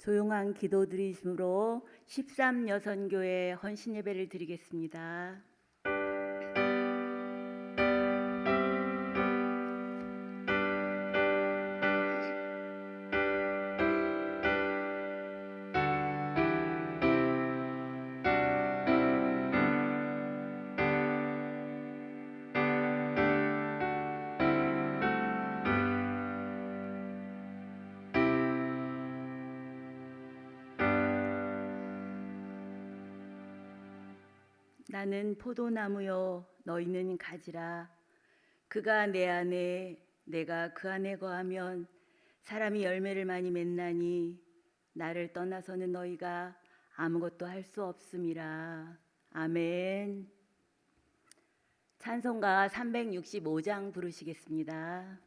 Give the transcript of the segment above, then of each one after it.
조용한 기도 드리심으로 13여선교회 헌신 예배를 드리겠습니다. 나는 포도나무요 너희는 가지라. 그가 내 안에 내가 그 안에 거하면 사람이 열매를 많이 맺나니 나를 떠나서는 너희가 아무것도 할 수 없음이라. 아멘. 찬송가 365장 부르시겠습니다.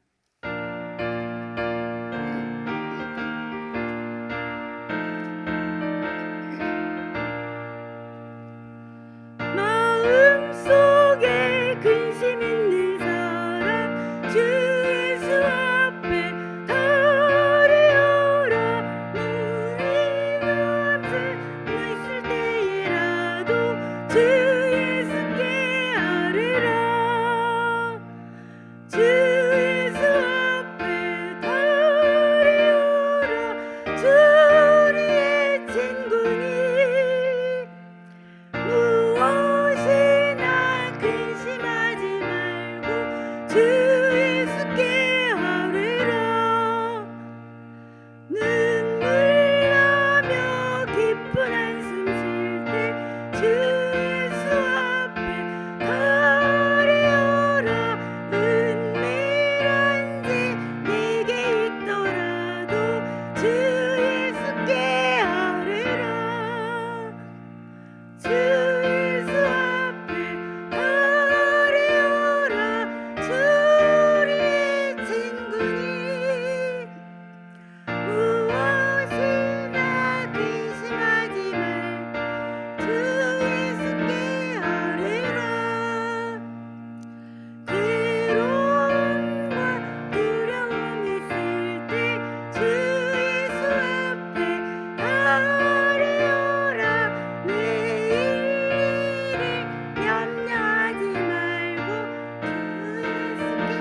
마음속에 근심 있는 사람 주 예수 앞에 달려라. 눈이 감출 있을 때에라도 주 예수께 아뢰라. 주 예수 앞에 달려라. 주 우리의 친구니 무엇이나 근심하지 말고 주 예수께 아뢰라. 눈물 나며 깊은 한숨 쉴 때 주 예수 앞에 아뢰어라. 은밀한 지 내게 있더라도 주 예수께 아뢰라. 주 예수 앞에 아뢰어라. 주 우리의 친구니 무엇이나 근심하지 말고 주 예수께 아뢰라. 괴로움과 두려움 있을 때 주 예수 앞에 아뢰어라. 내일 일을 염려하지 말고 주 예수께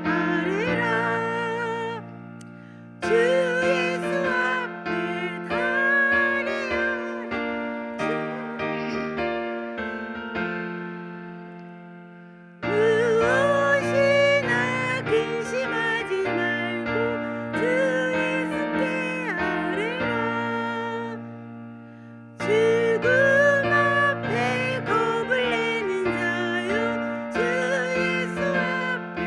아뢰라. 주 예수 앞에 무엇이나 근심하지 말고 주 예수께 아뢰라. 죽음 앞에 겁을 내는 자요 주 예수 앞에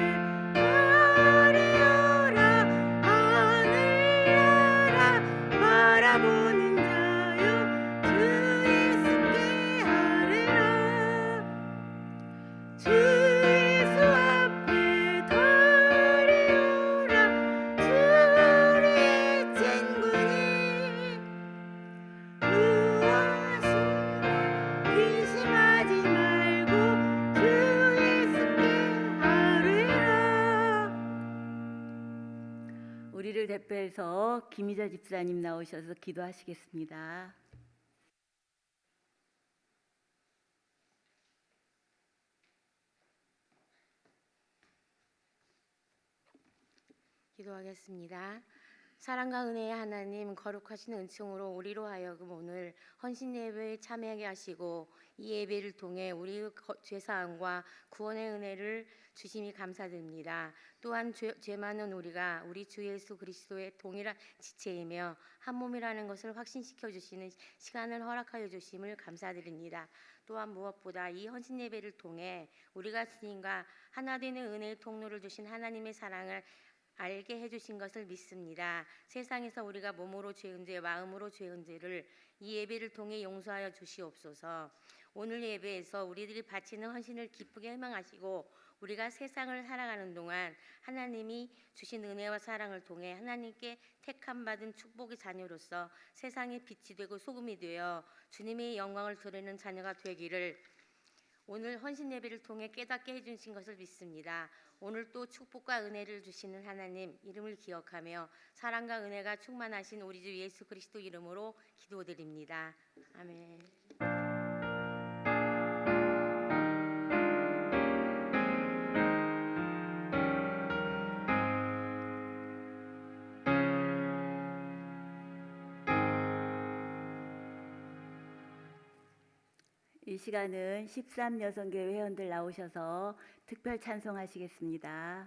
아뢰어라. 하늘나라 바라보는 자요 주 예수께 아뢰라. 주 예수 앞에 달려라. 주 우리의 친구니 무엇이나 근심하지 말고 주 예수께 아뢰라. 우리를 대표해서 김희자 집사님 나오셔서 기도하시겠습니다. 기도하겠습니다. 사랑과 은혜의 하나님, 거룩하신 은총으로 우리로 하여금 오늘 헌신 예배에 참여하게 하시고 이 예배를 통해 우리 죄사함과 구원의 은혜를 주심이 감사드립니다. 또한 죄 많은 우리가 우리 주 예수 그리스도의 동일한 지체이며 한 몸이라는 것을 확신시켜 주시는 시간을 허락하여 주심을 감사드립니다. 또한 무엇보다 이 헌신 예배를 통해 우리가 주님과 하나 되는 은혜의 통로를 주신 하나님의 사랑을 알게 해주신 것을 믿습니다. 세상에서 우리가 몸으로 죄은 죄, 마음으로 죄은 죄를 이 예배를 통해 용서하여 주시옵소서. 오늘 예배에서 우리들이 바치는 헌신을 기쁘게 희망하시고 우리가 세상을 살아가는 동안 하나님이 주신 은혜와 사랑을 통해 하나님께 택함 받은 축복의 자녀로서 세상의 빛이 되고 소금이 되어 주님의 영광을 드리는 자녀가 되기를 오늘 헌신 예배를 통해 깨닫게 해주신 것을 믿습니다. 오늘 또 축복과 은혜를 주시는 하나님 이름을 기억하며 사랑과 은혜가 충만하신 우리 주 예수 그리스도 이름으로 기도드립니다. 아멘. 이 시간은 13여성교회 회원들 나오셔서 특별 찬송하시겠습니다.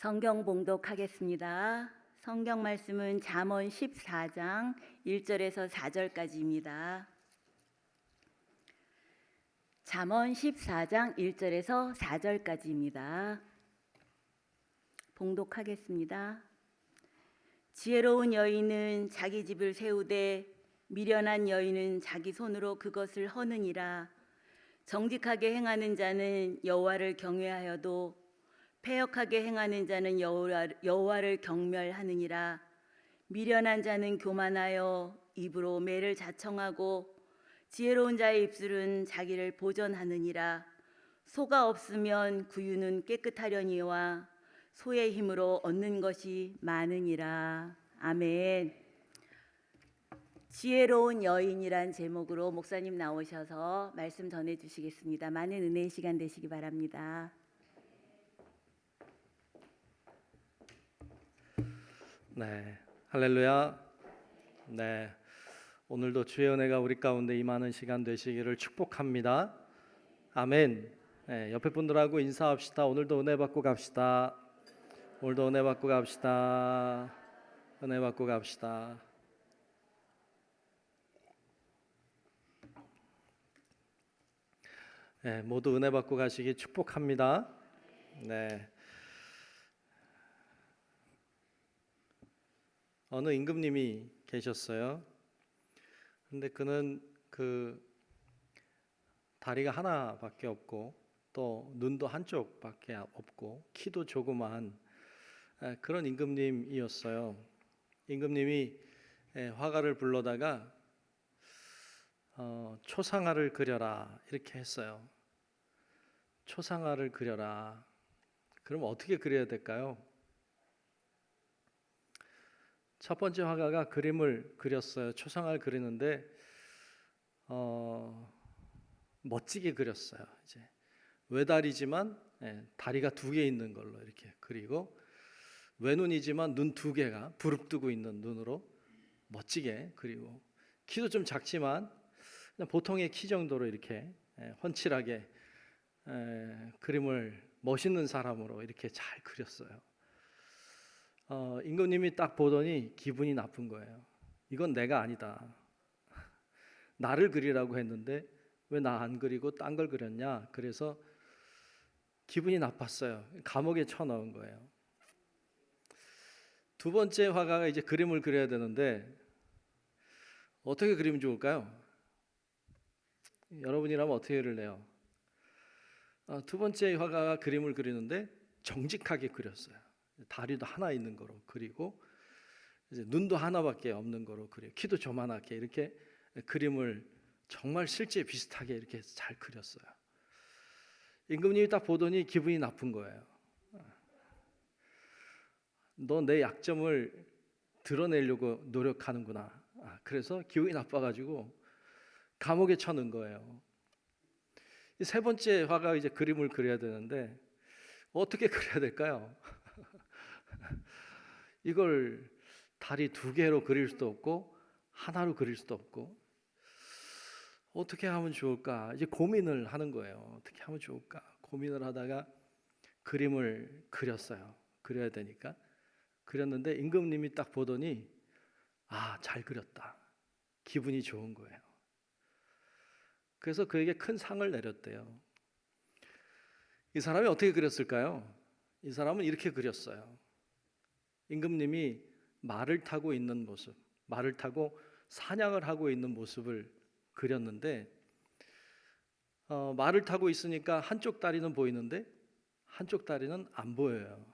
성경 봉독하겠습니다. 성경 말씀은 잠언 14장 1절에서 4절까지입니다. 잠언 14장 1절에서 4절까지입니다. 봉독하겠습니다. 지혜로운 여인은 자기 집을 세우되 미련한 여인은 자기 손으로 그것을 허느니라. 정직하게 행하는 자는 여호와를 경외하여도 패역하게 행하는 자는 여호와를 경멸하느니라. 미련한 자는 교만하여 입으로 매를 자청하고 지혜로운 자의 입술은 자기를 보전하느니라. 소가 없으면 구유는 깨끗하려니와 소의 힘으로 얻는 것이 많으니라. 아멘. 지혜로운 여인이란 제목으로 목사님 나오셔서 말씀 전해 주시겠습니다. 많은 은혜의 시간 되시기 바랍니다. 네, 할렐루야. 네, 오늘도 주의 은혜가 우리 가운데 임하는 시간 되시기를 축복합니다. 아멘. 네, 옆에 분들하고 인사합시다. 오늘도 은혜 받고 갑시다. 오늘도 은혜 받고 갑시다. 은혜 받고 갑시다. 네, 모두 은혜 받고 가시기 축복합니다. 네. 어느 임금님이 계셨어요. 근데 그는 다리가 하나밖에 없고 또 눈도 한쪽밖에 없고 키도 조그마한 그런 임금님이었어요. 임금님이 화가를 불러다가 초상화를 그려라 이렇게 했어요. 초상화를 그려라. 그럼 어떻게 그려야 될까요? 첫 번째 화가가 그림을 그렸어요. 초상화를 그리는데 멋지게 그렸어요. 이제 외다리지만 다리가 두 개 있는 걸로 이렇게 그리고 외눈이지만 눈 두 개가 부릅뜨고 있는 눈으로 멋지게 그리고 키도 좀 작지만 그냥 보통의 키 정도로 이렇게 훤칠하게 그림을 멋있는 사람으로 이렇게 잘 그렸어요. 임금님이 딱 보더니 기분이 나쁜 거예요. 이건 내가 아니다. 나를 그리라고 했는데 왜 나 안 그리고 딴 걸 그렸냐? 그래서 기분이 나빴어요. 감옥에 쳐넣은 거예요. 두 번째 화가가 이제 그림을 그려야 되는데 어떻게 그리면 좋을까요? 여러분이라면 어떻게 그릴래요? 두 번째 화가가 그림을 그리는데 정직하게 그렸어요. 다리도 하나 있는 거로 그리고 이제 눈도 하나밖에 없는 거로 그려 키도 조만하게 이렇게 그림을 정말 실제 비슷하게 이렇게 잘 그렸어요. 임금님이 딱 보더니 기분이 나쁜 거예요. 너 내 약점을 드러내려고 노력하는구나. 그래서 기분이 나빠가지고 감옥에 쳐넣은 거예요. 이 세 번째 화가 이제 그림을 그려야 되는데 어떻게 그려야 될까요? 이걸 다리 두 개로 그릴 수도 없고 하나로 그릴 수도 없고 어떻게 하면 좋을까? 이제 고민을 하는 거예요. 어떻게 하면 좋을까? 고민을 하다가 그림을 그렸어요. 그려야 되니까 그렸는데 임금님이 딱 보더니 잘 그렸다. 기분이 좋은 거예요. 그래서 그에게 큰 상을 내렸대요. 이 사람이 어떻게 그렸을까요? 이 사람은 이렇게 그렸어요. 임금님이 말을 타고 있는 모습, 말을 타고 사냥을 하고 있는 모습을 그렸는데 말을 타고 있으니까 한쪽 다리는 보이는데 한쪽 다리는 안 보여요.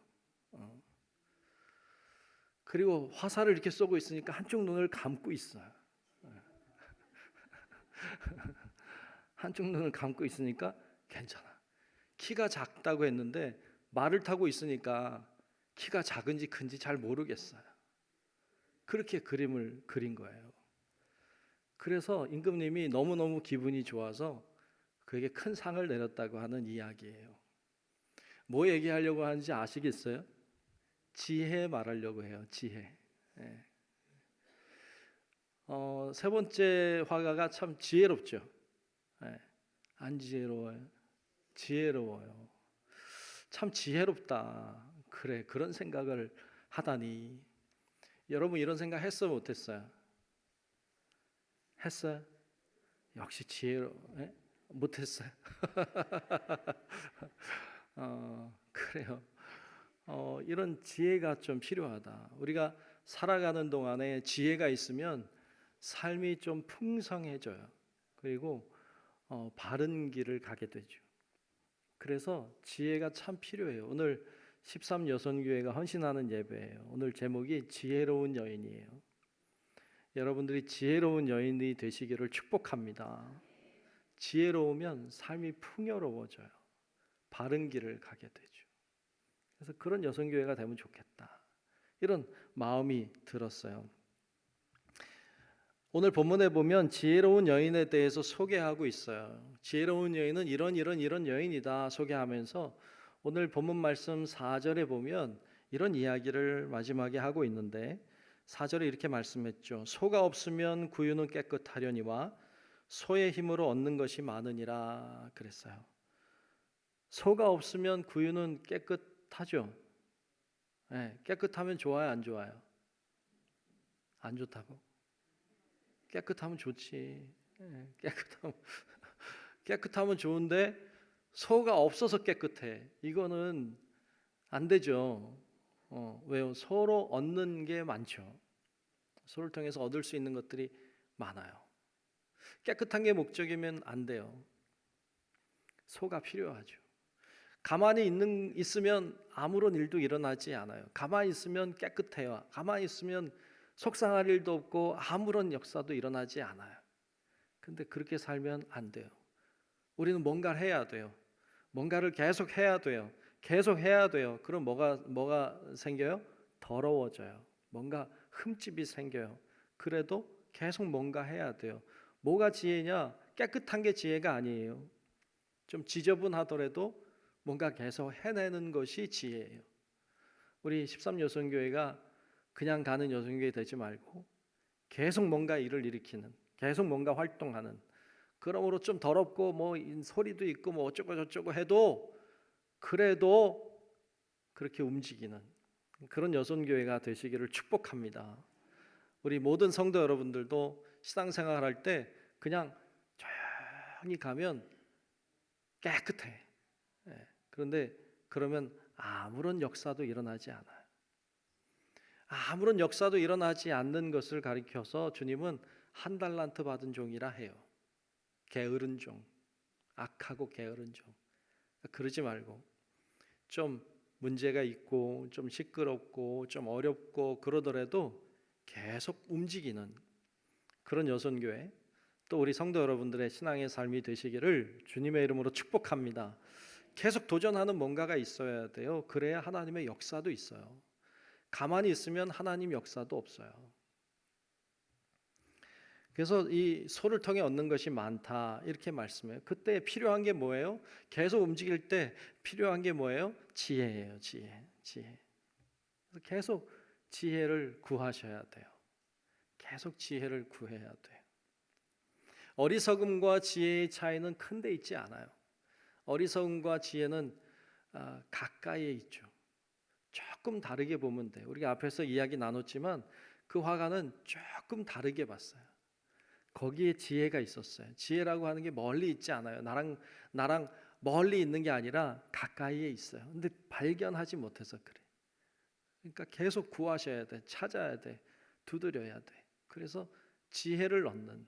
그리고 화살을 이렇게 쏘고 있으니까 한쪽 눈을 감고 있어요. 한쪽 눈을 감고 있으니까 괜찮아. 키가 작다고 했는데 말을 타고 있으니까 키가 작은지 큰지 잘 모르겠어요. 그렇게 그림을 그린 거예요. 그래서 임금님이 너무너무 기분이 좋아서 그에게 큰 상을 내렸다고 하는 이야기예요. 뭐 얘기하려고 하는지 아시겠어요? 지혜 말하려고 해요. 지혜. 세 번째 화가가 참 지혜롭죠. 안 지혜로워요? 지혜로워요. 참 지혜롭다. 그래, 그런 생각을 하다니. 여러분 이런 생각 했어요, 못했어요? 했어요? 역시 못했어요. 그래요. 이런 지혜가 좀 필요하다. 우리가 살아가는 동안에 지혜가 있으면 삶이 좀 풍성해져요. 그리고 바른 길을 가게 되죠. 그래서 지혜가 참 필요해요. 오늘 13 여선교회가 헌신하는 예배예요. 오늘 제목이 지혜로운 여인이에요. 여러분들이 지혜로운 여인이 되시기를 축복합니다. 지혜로우면 삶이 풍요로워져요. 바른 길을 가게 되죠. 그래서 그런 여성교회가 되면 좋겠다. 이런 마음이 들었어요. 오늘 본문에 보면 지혜로운 여인에 대해서 소개하고 있어요. 지혜로운 여인은 이런 여인이다 소개하면서 오늘 본문 말씀 4절에 보면 이런 이야기를 마지막에 하고 있는데 4절에 이렇게 말씀했죠. 소가 없으면 구유는 깨끗하려니와 소의 힘으로 얻는 것이 많으니라 그랬어요. 소가 없으면 구유는 깨끗하죠. 깨끗하면 좋아요, 안 좋아요? 안 좋다고? 깨끗하면 좋지. 깨끗하면 좋은데 소가 없어서 깨끗해. 이거는 안 되죠. 왜요? 소로 얻는 게 많죠. 소를 통해서 얻을 수 있는 것들이 많아요. 깨끗한 게 목적이면 안 돼요. 소가 필요하죠. 가만히 있으면 아무런 일도 일어나지 않아요. 가만히 있으면 깨끗해요. 가만히 있으면 속상할 일도 없고 아무런 역사도 일어나지 않아요. 근데 그렇게 살면 안 돼요. 우리는 뭔가를 해야 돼요. 뭔가를 계속 해야 돼요. 계속 해야 돼요. 그럼 뭐가 생겨요? 더러워져요. 뭔가 흠집이 생겨요. 그래도 계속 뭔가 해야 돼요. 뭐가 지혜냐? 깨끗한 게 지혜가 아니에요. 좀 지저분하더라도 뭔가 계속 해내는 것이 지혜예요. 우리 13여성교회가 그냥 가는 여성교회 되지 말고 계속 뭔가 일을 일으키는, 계속 뭔가 활동하는, 그러므로 좀 더럽고 뭐 소리도 있고 뭐 어쩌고 저쩌고 해도 그래도 그렇게 움직이는 그런 여성교회가 되시기를 축복합니다. 우리 모든 성도 여러분들도 신앙생활 할 때 그냥 조용히 가면 깨끗해. 그런데 그러면 아무런 역사도 일어나지 않아요. 아무런 역사도 일어나지 않는 것을 가리켜서 주님은 한 달란트 받은 종이라 해요. 게으른 종, 악하고 게으른 종. 그러지 말고 좀 문제가 있고 좀 시끄럽고 좀 어렵고 그러더라도 계속 움직이는 그런 여선교회, 또 우리 성도 여러분들의 신앙의 삶이 되시기를 주님의 이름으로 축복합니다. 계속 도전하는 뭔가가 있어야 돼요. 그래야 하나님의 역사도 있어요. 가만히 있으면 하나님 역사도 없어요. 그래서 이 소를 통해 얻는 것이 많다 이렇게 말씀해요. 그때 필요한 게 뭐예요? 계속 움직일 때 필요한 게 뭐예요? 지혜예요. 지혜. 계속 지혜를 구하셔야 돼요. 계속 지혜를 구해야 돼요. 어리석음과 지혜의 차이는 큰 데 있지 않아요. 어리석음과 지혜는 가까이에 있죠. 조금 다르게 보면 돼요. 우리가 앞에서 이야기 나눴지만 그 화가는 조금 다르게 봤어요. 거기에 지혜가 있었어요. 지혜라고 하는 게 멀리 있지 않아요. 나랑 멀리 있는 게 아니라 가까이에 있어요. 근데 발견하지 못해서 그래. 그러니까 계속 구하셔야 돼. 찾아야 돼. 두드려야 돼. 그래서 지혜를 얻는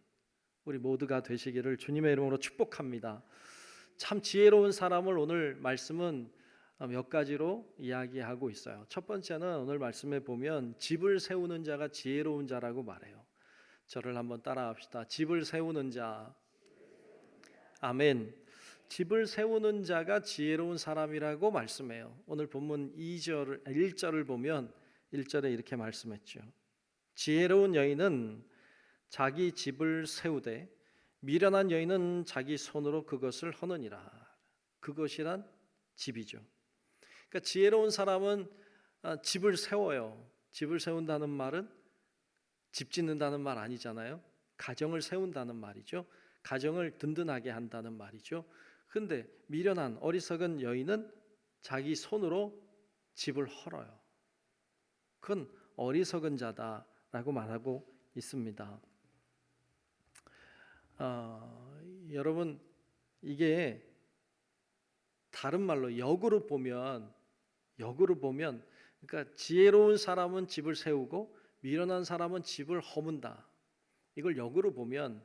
우리 모두가 되시기를 주님의 이름으로 축복합니다. 참 지혜로운 사람을 오늘 말씀은 몇 가지로 이야기하고 있어요. 첫 번째는 오늘 말씀에 보면 집을 세우는 자가 지혜로운 자라고 말해요. 저를 한번 따라합시다. 집을 세우는 자. 아멘. 집을 세우는 자가 지혜로운 사람이라고 말씀해요. 오늘 본문 1절을 보면 1절에 이렇게 말씀했죠. 지혜로운 여인은 자기 집을 세우되 미련한 여인은 자기 손으로 그것을 허느니라. 그것이란 집이죠. 그러니까 지혜로운 사람은 집을 세워요. 집을 세운다는 말은 집 짓는다는 말 아니잖아요. 가정을 세운다는 말이죠. 가정을 든든하게 한다는 말이죠. 근데 미련한 어리석은 여인은 자기 손으로 집을 헐어요. 그건 어리석은 자다라고 말하고 있습니다. 여러분, 이게 다른 말로 역으로 보면 그러니까 지혜로운 사람은 집을 세우고 미련한 사람은 집을 허문다. 이걸 역으로 보면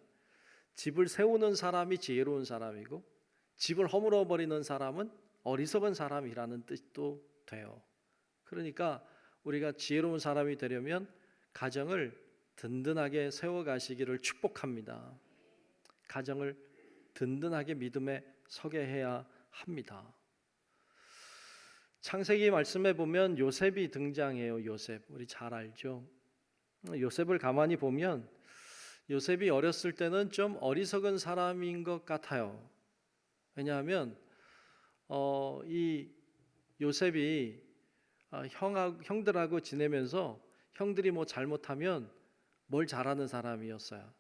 집을 세우는 사람이 지혜로운 사람이고 집을 허물어 버리는 사람은 어리석은 사람이라는 뜻도 돼요. 그러니까 우리가 지혜로운 사람이 되려면 가정을 든든하게 세워가시기를 축복합니다. 가정을 든든하게 믿음에 서게 해야 합니다. 창세기 말씀에 보면 요셉이 등장해요. 요셉, 우리 잘 알죠. 요셉을 가만히 보면 요셉이 어렸을 때는 좀 어리석은 사람인 것 같아요. 왜냐하면 이 요셉이 형들하고 지내면서 형들이 뭐 잘못하면 뭘 잘하는 사람이었어요.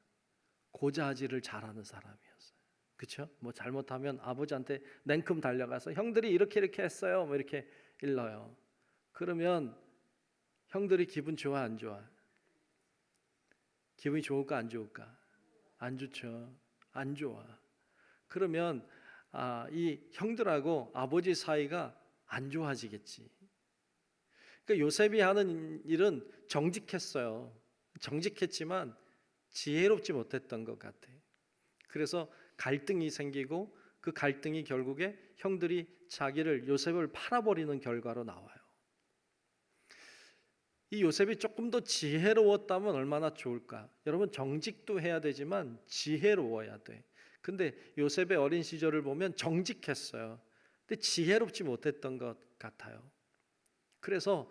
고자질을 잘하는 사람이었어요. 그렇죠? 뭐 잘못하면 아버지한테 냉큼 달려가서 형들이 이렇게 했어요. 뭐 이렇게 일러요. 그러면 형들이 기분 좋아 안 좋아? 기분이 좋을까 안 좋을까? 안 좋죠. 안 좋아. 그러면 이 형들하고 아버지 사이가 안 좋아지겠지. 그러니까 요셉이 하는 일은 정직했어요. 정직했지만 지혜롭지 못했던 것 같아. 그래서 갈등이 생기고 그 갈등이 결국에 형들이 요셉을 팔아버리는 결과로 나와요. 이 요셉이 조금 더 지혜로웠다면 얼마나 좋을까? 여러분, 정직도 해야 되지만 지혜로워야 돼. 근데 요셉의 어린 시절을 보면 정직했어요. 근데 지혜롭지 못했던 것 같아요. 그래서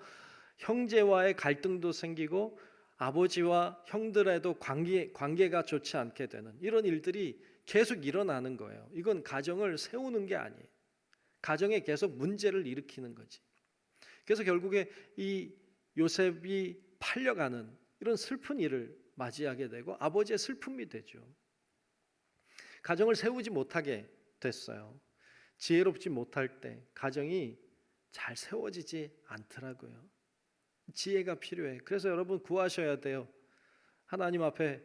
형제와의 갈등도 생기고 아버지와 형들에도 관계가 좋지 않게 되는 이런 일들이 계속 일어나는 거예요. 이건 가정을 세우는 게 아니에요. 가정에 계속 문제를 일으키는 거지. 그래서 결국에 이 요셉이 팔려가는 이런 슬픈 일을 맞이하게 되고 아버지의 슬픔이 되죠. 가정을 세우지 못하게 됐어요. 지혜롭지 못할 때 가정이 잘 세워지지 않더라고요. 지혜가 필요해. 그래서 여러분 구하셔야 돼요. 하나님 앞에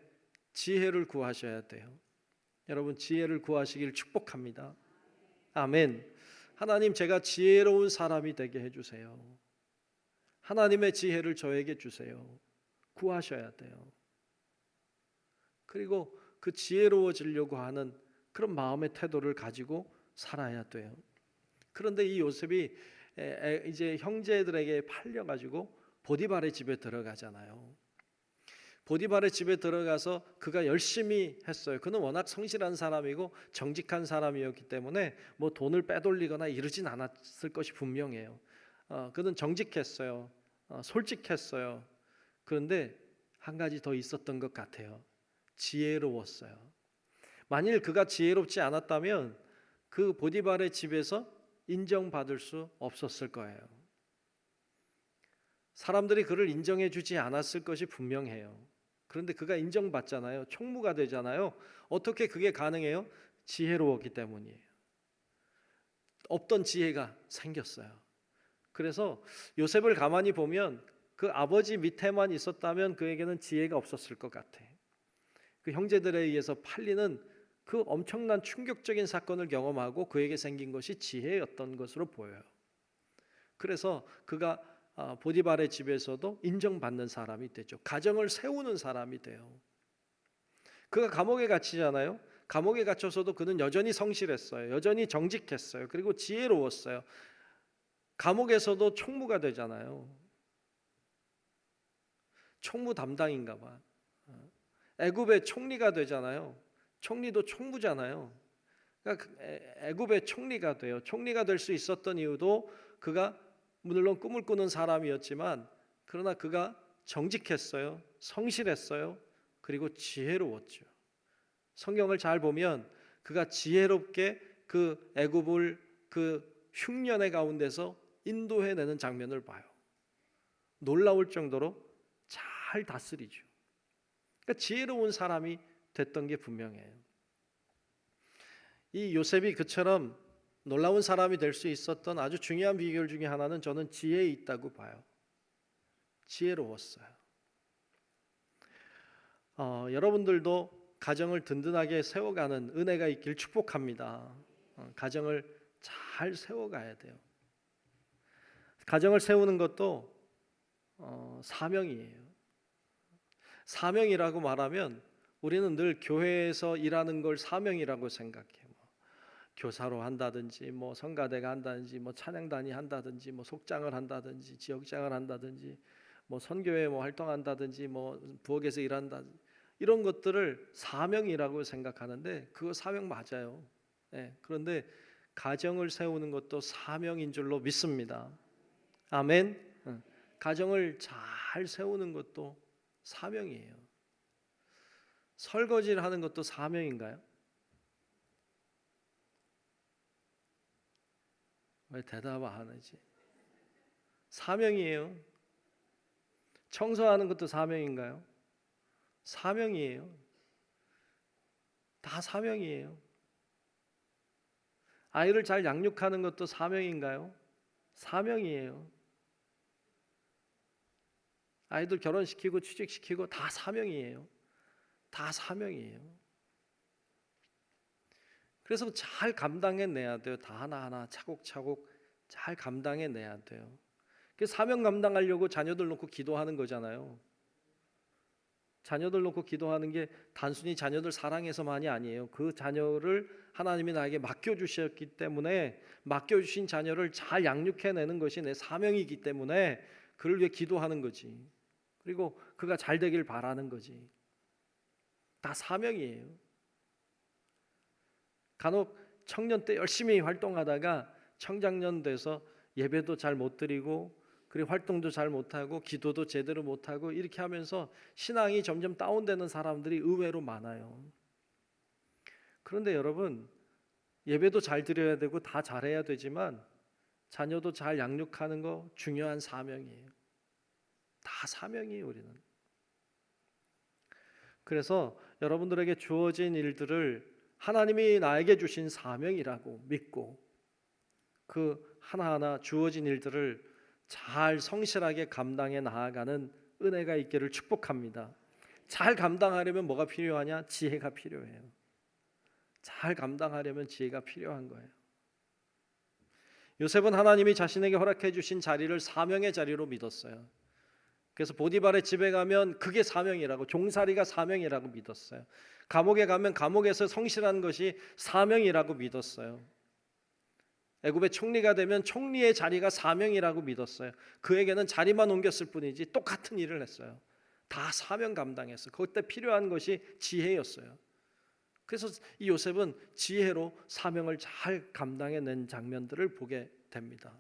지혜를 구하셔야 돼요. 여러분 지혜를 구하시길 축복합니다. 아멘. 하나님, 제가 지혜로운 사람이 되게 해주세요. 하나님의 지혜를 저에게 주세요. 구하셔야 돼요. 그리고 그 지혜로워지려고 하는 그런 마음의 태도를 가지고 살아야 돼요. 그런데 이 요셉이 이제 형제들에게 팔려가지고 보디발의 집에 들어가잖아요. 보디발의 집에 들어가서 그가 열심히 했어요. 그는 워낙 성실한 사람이고 정직한 사람이었기 때문에 뭐 돈을 빼돌리거나 이러진 않았을 것이 분명해요. 그는 정직했어요. 솔직했어요. 그런데 한 가지 더 있었던 것 같아요. 지혜로웠어요. 만일 그가 지혜롭지 않았다면 그 보디발의 집에서 인정받을 수 없었을 거예요. 사람들이 그를 인정해 주지 않았을 것이 분명해요. 그런데 그가 인정받잖아요. 총무가 되잖아요. 어떻게 그게 가능해요? 지혜로웠기 때문이에요. 없던 지혜가 생겼어요. 그래서 요셉을 가만히 보면 그 아버지 밑에만 있었다면 그에게는 지혜가 없었을 것 같아. 그 형제들에 의해서 팔리는 그 엄청난 충격적인 사건을 경험하고 그에게 생긴 것이 지혜였던 것으로 보여요. 그래서 그가 보디발의 집에서도 인정받는 사람이 되죠. 가정을 세우는 사람이 돼요. 그가 감옥에 갇히잖아요. 감옥에 갇혀서도 그는 여전히 성실했어요. 여전히 정직했어요. 그리고 지혜로웠어요. 감옥에서도 총무가 되잖아요. 총무 담당인가 봐. 애굽의 총리가 되잖아요. 총리도 총무잖아요. 그러니까 애굽의 총리가 돼요. 총리가 될 수 있었던 이유도 그가 물론 꿈을 꾸는 사람이었지만 그러나 그가 정직했어요. 성실했어요. 그리고 지혜로웠죠. 성경을 잘 보면 그가 지혜롭게 그 애굽을 그 흉년의 가운데서 인도해내는 장면을 봐요. 놀라울 정도로 잘 다스리죠. 그러니까 지혜로운 사람이 됐던 게 분명해요. 이 요셉이 그처럼 놀라운 사람이 될 수 있었던 아주 중요한 비결 중에 하나는 저는 지혜에 있다고 봐요. 지혜로웠어요. 여러분들도 가정을 든든하게 세워가는 은혜가 있길 축복합니다. 가정을 잘 세워가야 돼요. 가정을 세우는 것도 사명이에요. 사명이라고 말하면 우리는 늘 교회에서 일하는 걸 사명이라고 생각해요. 교사로 한다든지 뭐 성가대가 한다든지 뭐 찬양단이 한다든지 뭐 속장을 한다든지 지역장을 한다든지 뭐 선교회 뭐 활동한다든지 뭐 부엌에서 일한다 이런 것들을 사명이라고 생각하는데 그거 사명 맞아요. 그런데 가정을 세우는 것도 사명인 줄로 믿습니다. 아멘. 가정을 잘 세우는 것도 사명이에요. 설거지를 하는 것도 사명인가요? 왜 대답 안 하지? 사명이에요. 청소하는 것도 사명인가요? 사명이에요. 다 사명이에요. 아이를 잘 양육하는 것도 사명인가요? 사명이에요. 아이들 결혼시키고 취직시키고 다 사명이에요. 다 사명이에요. 그래서 잘 감당해내야 돼요. 다 하나하나 차곡차곡 잘 감당해내야 돼요. 그 사명 감당하려고 자녀들 놓고 기도하는 거잖아요. 자녀들 놓고 기도하는 게 단순히 자녀들 사랑해서만이 아니에요. 그 자녀를 하나님이 나에게 맡겨주셨기 때문에 맡겨주신 자녀를 잘 양육해내는 것이 내 사명이기 때문에 그를 위해 기도하는 거지. 그리고 그가 잘 되길 바라는 거지. 다 사명이에요. 간혹 청년 때 열심히 활동하다가 청장년 돼서 예배도 잘 못 드리고 그리고 활동도 잘 못하고 기도도 제대로 못하고 이렇게 하면서 신앙이 점점 다운되는 사람들이 의외로 많아요. 그런데 여러분, 예배도 잘 드려야 되고 다 잘해야 되지만 자녀도 잘 양육하는 거 중요한 사명이에요. 다 사명이에요, 우리는. 그래서 여러분들에게 주어진 일들을 하나님이 나에게 주신 사명이라고 믿고 그 하나하나 주어진 일들을 잘 성실하게 감당해 나아가는 은혜가 있기를 축복합니다. 잘 감당하려면 뭐가 필요하냐? 지혜가 필요해요. 잘 감당하려면 지혜가 필요한 거예요. 요셉은 하나님이 자신에게 허락해 주신 자리를 사명의 자리로 믿었어요. 그래서 보디발의 집에 가면 그게 사명이라고, 종살이가 사명이라고 믿었어요. 감옥에 가면 감옥에서 성실한 것이 사명이라고 믿었어요. 애굽의 총리가 되면 총리의 자리가 사명이라고 믿었어요. 그에게는 자리만 옮겼을 뿐이지 똑같은 일을 했어요. 다 사명 감당했어요. 그때 필요한 것이 지혜였어요. 그래서 이 요셉은 지혜로 사명을 잘 감당해낸 장면들을 보게 됩니다.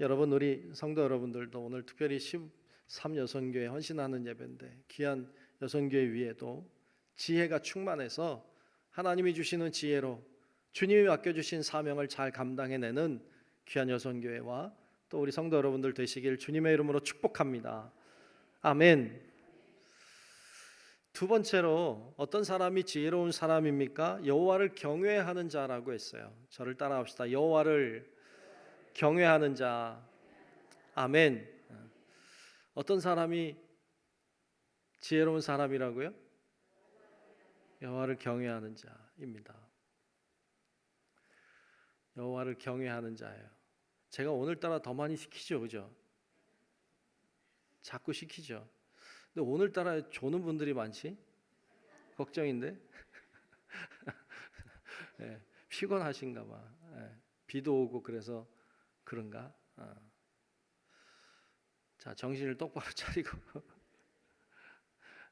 여러분, 우리 성도 여러분들도 오늘 특별히 13여성교회 헌신하는 예배인데 귀한 여성교회 위에도 지혜가 충만해서 하나님이 주시는 지혜로 주님이 맡겨주신 사명을 잘 감당해내는 귀한 여성교회와 또 우리 성도 여러분들 되시길 주님의 이름으로 축복합니다. 아멘. 두 번째로 어떤 사람이 지혜로운 사람입니까? 여호와를 경외하는 자라고 했어요. 저를 따라합시다. 여호와를 경외하는 자. 아멘. 어떤 사람이 지혜로운 사람이라고요? 여호와를 경외하는 자입니다. 여호와를 경외하는 자예요. 제가 오늘따라 더 많이 시키죠, 그죠? 자꾸 시키죠. 근데 오늘따라 조는 분들이 많지? 걱정인데. 네, 피곤하신가 봐. 네, 비도 오고 그래서 그런가? 자, 정신을 똑바로 차리고.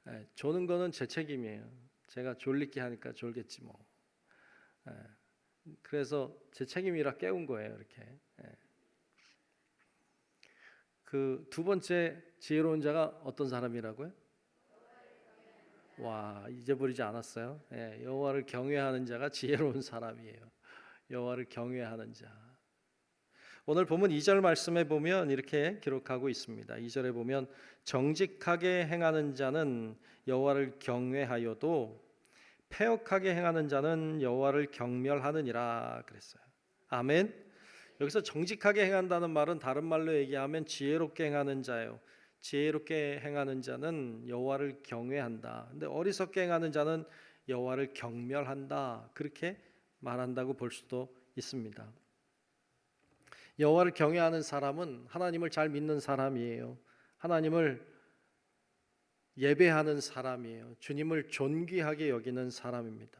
네, 조는 거는 제 책임이에요. 제가 졸리게 하니까 졸겠지 뭐. 네, 그래서 제 책임이라 깨운 거예요, 이렇게. 네. 그 두 번째 지혜로운 자가 어떤 사람이라고요? 와, 잊어버리지 않았어요. 예, 여호와를 경외하는 자가 지혜로운 사람이에요. 여호와를 경외하는 자. 오늘 본문 2절 말씀에 보면 이렇게 기록하고 있습니다. 2절에 보면 정직하게 행하는 자는 여호와를 경외하여도 패역하게 행하는 자는 여호와를 경멸하느니라 그랬어요. 아멘. 여기서 정직하게 행한다는 말은 다른 말로 얘기하면 지혜롭게 행하는 자예요. 지혜롭게 행하는 자는 여호와를 경외한다. 근데 어리석게 행하는 자는 여호와를 경멸한다. 그렇게 말한다고 볼 수도 있습니다. 여호와를 경외하는 사람은 하나님을 잘 믿는 사람이에요. 하나님을 예배하는 사람이에요. 주님을 존귀하게 여기는 사람입니다.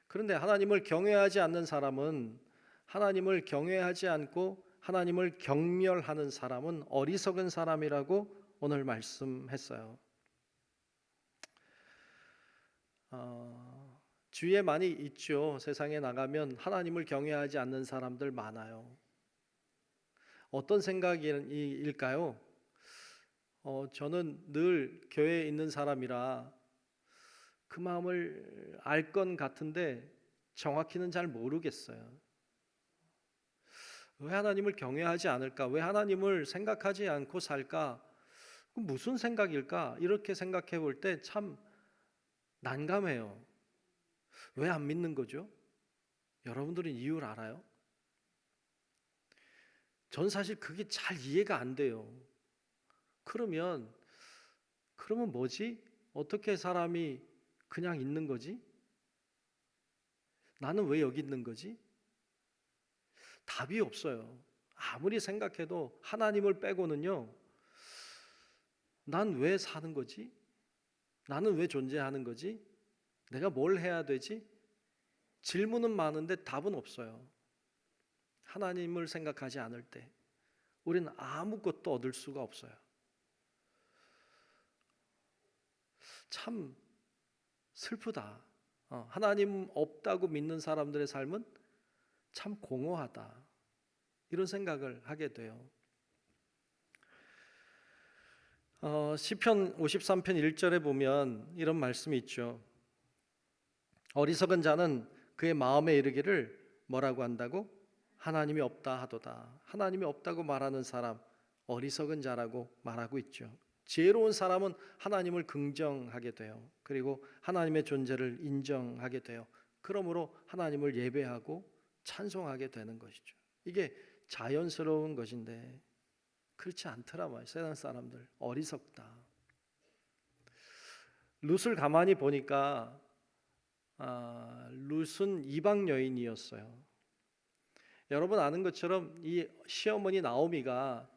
그런데 하나님을 경외하지 않는 사람은, 하나님을 경외하지 않고 하나님을 경멸하는 사람은 어리석은 사람이라고 오늘 말씀했어요. 주위에 많이 있죠. 세상에 나가면 하나님을 경외하지 않는 사람들 많아요. 어떤 생각일까요? 저는 늘 교회에 있는 사람이라 그 마음을 알 건 같은데 정확히는 잘 모르겠어요. 왜 하나님을 경외하지 않을까? 왜 하나님을 생각하지 않고 살까? 무슨 생각일까? 이렇게 생각해 볼 때 참 난감해요. 왜 안 믿는 거죠? 여러분들은 이유를 알아요? 전 사실 그게 잘 이해가 안 돼요. 그러면 뭐지? 어떻게 사람이 그냥 있는 거지? 나는 왜 여기 있는 거지? 답이 없어요. 아무리 생각해도 하나님을 빼고는요. 난 왜 사는 거지? 나는 왜 존재하는 거지? 내가 뭘 해야 되지? 질문은 많은데 답은 없어요. 하나님을 생각하지 않을 때 우리는 아무것도 얻을 수가 없어요. 참 슬프다. 하나님 없다고 믿는 사람들의 삶은 참 공허하다. 이런 생각을 하게 돼요. 시편 53편 1절에 보면 이런 말씀이 있죠. 어리석은 자는 그의 마음에 이르기를 뭐라고 한다고? 하나님이 없다 하도다. 하나님이 없다고 말하는 사람 어리석은 자라고 말하고 있죠. 지혜로운 사람은 하나님을 긍정하게 돼요. 그리고 하나님의 존재를 인정하게 돼요. 그러므로 하나님을 예배하고 찬송하게 되는 것이죠. 이게 자연스러운 것인데 그렇지 않더라 말이에요. 세상 사람들 어리석다. 룻을 가만히 보니까 룻은 이방 여인이었어요. 여러분 아는 것처럼 이 시어머니 나오미가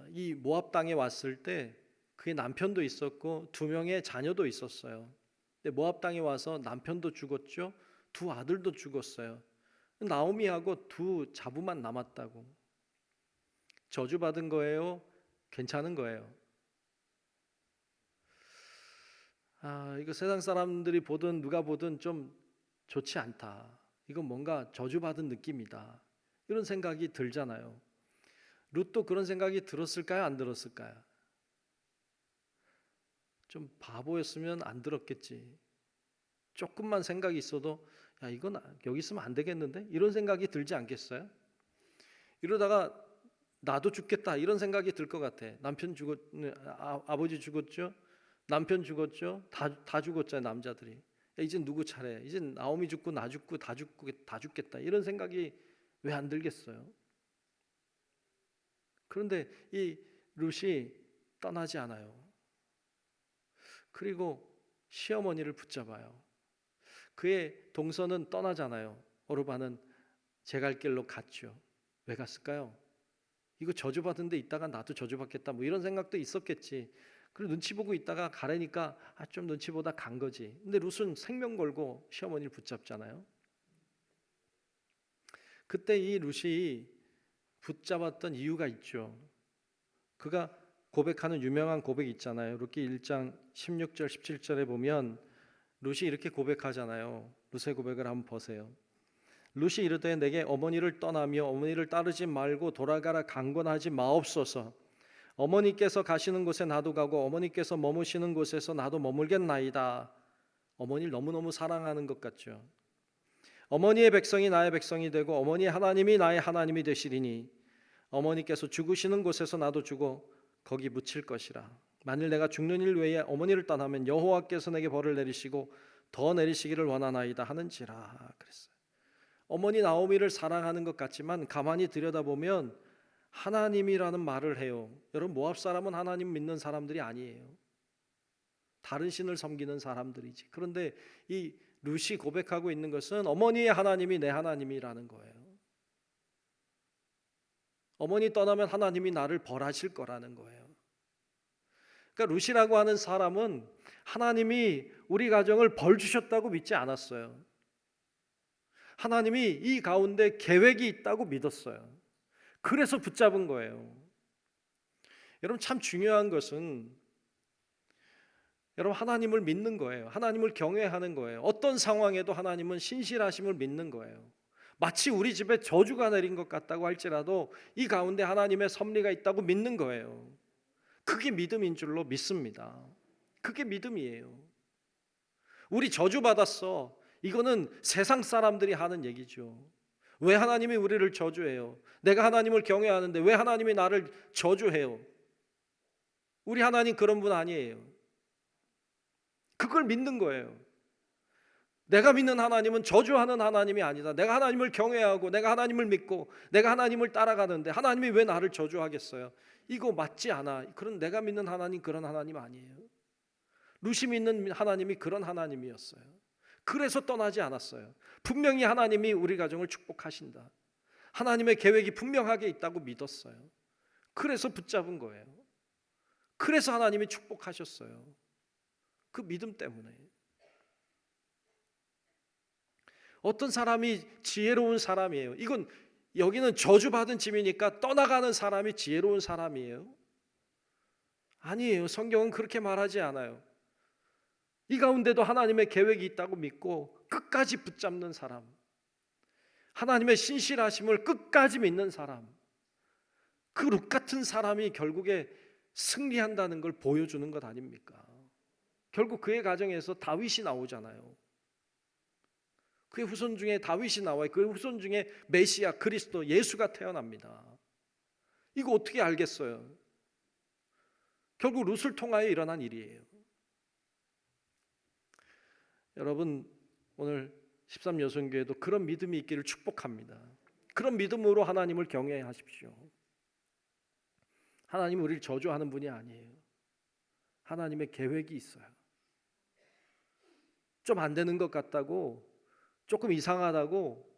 이 모압 땅에 왔을 때 그의 남편도 있었고 2명의 자녀도 있었어요. 근데 모압 땅에 와서 남편도 죽었죠. 2 아들도 죽었어요. 나오미하고 2 자부만 남았다고. 저주받은 거예요? 괜찮은 거예요? 이거 세상 사람들이 보든 누가 보든 좀 좋지 않다. 이건 뭔가 저주받은 느낌이다. 이런 생각이 들잖아요. 룻도 그런 생각이 들었을까요? 안 들었을까요? 좀 바보였으면 안 들었겠지. 조금만 생각이 있어도 야 이건 여기 있으면 안 되겠는데? 이런 생각이 들지 않겠어요? 이러다가 나도 죽겠다 이런 생각이 들 것 같아. 남편 아버지 죽었죠? 남편 죽었죠? 다 죽었잖아요 남자들이. 야, 이제 누구 차례? 이제 나오미 죽고 나 죽고 다 죽겠다 이런 생각이 왜 안 들겠어요? 그런데 이 룻이 떠나지 않아요. 그리고 시어머니를 붙잡아요. 그의 동서는 떠나잖아요. 오르바는 제 갈 길로 갔죠. 왜 갔을까요? 이거 저주받은 데 있다가 나도 저주받겠다 뭐 이런 생각도 있었겠지. 그리고 눈치 보고 있다가 가라니까 좀 눈치 보다 간 거지. 근데 룻은 생명 걸고 시어머니를 붙잡잖아요. 그때 이 룻이 붙잡았던 이유가 있죠. 그가 고백하는 유명한 고백이 있잖아요. 룻기 1장 16절 17절에 보면 룻이 이렇게 고백하잖아요. 룻의 고백을 한번 보세요. 룻이 이르되 내게 어머니를 떠나며 어머니를 따르지 말고 돌아가라 강권하지 마옵소서. 어머니께서 가시는 곳에 나도 가고 어머니께서 머무시는 곳에서 나도 머물겠나이다. 어머니를 너무너무 사랑하는 것 같죠. 어머니의 백성이 나의 백성이 되고 어머니의 하나님이 나의 하나님이 되시리니 어머니께서 죽으시는 곳에서 나도 죽어 거기 묻힐 것이라. 만일 내가 죽는 일 외에 어머니를 떠나면 여호와께서 내게 벌을 내리시고 더 내리시기를 원하나이다 하는지라 그랬어요. 어머니 나오미를 사랑하는 것 같지만 가만히 들여다보면 하나님이라는 말을 해요. 여러분 모압 사람은 하나님 믿는 사람들이 아니에요. 다른 신을 섬기는 사람들이지. 그런데 이 룻이 고백하고 있는 것은 어머니의 하나님이 내 하나님이라는 거예요. 어머니 떠나면 하나님이 나를 벌하실 거라는 거예요. 그러니까 룻이라고 하는 사람은 하나님이 우리 가정을 벌 주셨다고 믿지 않았어요. 하나님이 이 가운데 계획이 있다고 믿었어요. 그래서 붙잡은 거예요. 여러분 참 중요한 것은 여러분 하나님을 믿는 거예요. 하나님을 경외하는 거예요. 어떤 상황에도 하나님은 신실하심을 믿는 거예요. 마치 우리 집에 저주가 내린 것 같다고 할지라도 이 가운데 하나님의 섭리가 있다고 믿는 거예요. 그게 믿음인 줄로 믿습니다. 그게 믿음이에요. 우리 저주받았어. 이거는 세상 사람들이 하는 얘기죠. 왜 하나님이 우리를 저주해요? 내가 하나님을 경외하는데 왜 하나님이 나를 저주해요? 우리 하나님 그런 분 아니에요. 그걸 믿는 거예요. 내가 믿는 하나님은 저주하는 하나님이 아니다. 내가 하나님을 경외하고 내가 하나님을 믿고 내가 하나님을 따라가는데 하나님이 왜 나를 저주하겠어요? 이거 맞지 않아. 그런 내가 믿는 하나님 그런 하나님 아니에요. 룻이 믿는 하나님이 그런 하나님이었어요. 그래서 떠나지 않았어요. 분명히 하나님이 우리 가정을 축복하신다. 하나님의 계획이 분명하게 있다고 믿었어요. 그래서 붙잡은 거예요. 그래서 하나님이 축복하셨어요. 그 믿음 때문에. 어떤 사람이 지혜로운 사람이에요. 이건 여기는 저주받은 집이니까 떠나가는 사람이 지혜로운 사람이에요? 아니에요. 성경은 그렇게 말하지 않아요. 이 가운데도 하나님의 계획이 있다고 믿고 끝까지 붙잡는 사람. 하나님의 신실하심을 끝까지 믿는 사람, 그 룻 같은 사람이 결국에 승리한다는 걸 보여주는 것 아닙니까? 결국 그의 가정에서 다윗이 나오잖아요. 그의 후손 중에 다윗이 나와요. 그의 후손 중에 메시아 그리스도 예수가 태어납니다. 이거 어떻게 알겠어요? 결국 룻을 통하여 일어난 일이에요. 여러분, 오늘 13여성교회도 그런 믿음이 있기를 축복합니다. 그런 믿음으로 하나님을 경외하십시오. 하나님은 우리를 저주하는 분이 아니에요. 하나님의 계획이 있어요. 좀 안 되는 것 같다고, 조금 이상하다고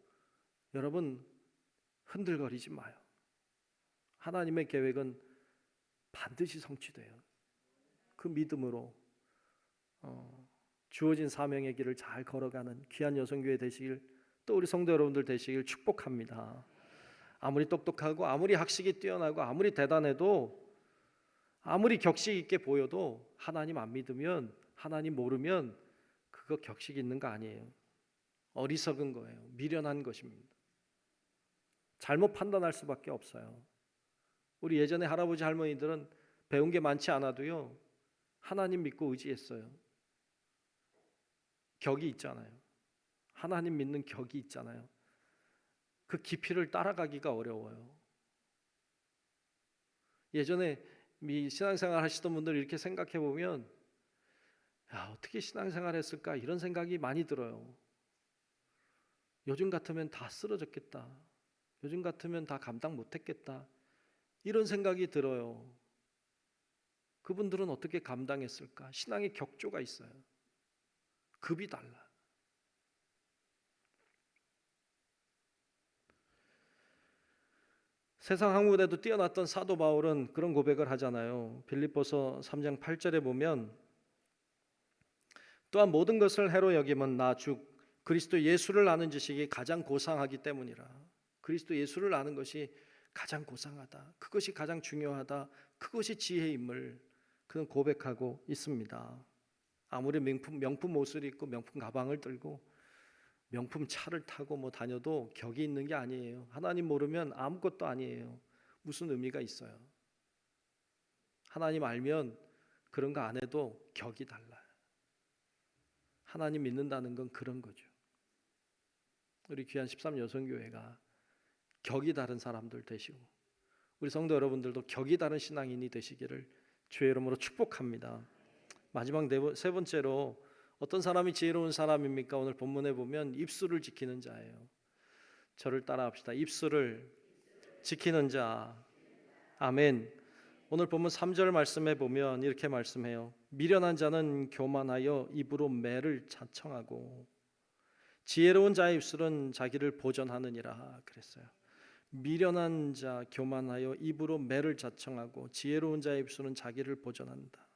여러분 흔들거리지 마요. 하나님의 계획은 반드시 성취돼요. 그 믿음으로 주어진 사명의 길을 잘 걸어가는 귀한 여성교회 되시길, 또 우리 성도 여러분들 되시길 축복합니다. 아무리 똑똑하고 아무리 학식이 뛰어나고 아무리 대단해도, 아무리 격식 있게 보여도 하나님 안 믿으면, 하나님 모르면 그거 격식 있는 거 아니에요. 어리석은 거예요. 미련한 것입니다. 잘못 판단할 수밖에 없어요. 우리 예전에 할아버지 할머니들은 배운 게 많지 않아도요, 하나님 믿고 의지했어요. 격이 있잖아요. 하나님 믿는 격이 있잖아요. 그 깊이를 따라가기가 어려워요. 예전에 신앙생활 하시던 분들 이렇게 생각해 보면, 야, 어떻게 신앙생활 했을까, 이런 생각이 많이 들어요. 요즘 같으면 다 쓰러졌겠다. 요즘 같으면 다 감당 못했겠다. 이런 생각이 들어요. 그분들은 어떻게 감당했을까? 신앙의 격조가 있어요. 급이 달라. 세상 학문에도 뛰어났던 사도 바울은 그런 고백을 하잖아요. 빌립보서 3장 8절에 보면, 또한 모든 것을 해로 여김은 나 즉 그리스도 예수를 아는 지식이 가장 고상하기 때문이라. 그리스도 예수를 아는 것이 가장 고상하다. 그것이 가장 중요하다. 그것이 지혜의 인물. 그는 고백하고 있습니다. 아무리 명품 옷을 입고 명품 가방을 들고 명품 차를 타고 다녀도 격이 있는 게 아니에요. 하나님 모르면 아무것도 아니에요. 무슨 의미가 있어요? 하나님 알면 그런 거 안 해도 격이 달라요. 하나님 믿는다는 건 그런 거죠. 우리 귀한 13여성교회가 격이 다른 사람들 되시고, 우리 성도 여러분들도 격이 다른 신앙인이 되시기를 주의 이름으로 축복합니다. 마지막 세 번째로, 어떤 사람이 지혜로운 사람입니까? 오늘 본문에 보면 입술을 지키는 자예요. 저를 따라합시다. 입술을 지키는 자. 아멘. 오늘 본문 3절 말씀에 보면 이렇게 말씀해요. 미련한 자는 교만하여 입으로 매를 자청하고 지혜로운 자의 입술은 자기를 보전하느니라 그랬어요. 미련한 자, 교만하여 입으로 매를 자청하고 지혜로운 자의 입술은 자기를 보전한다.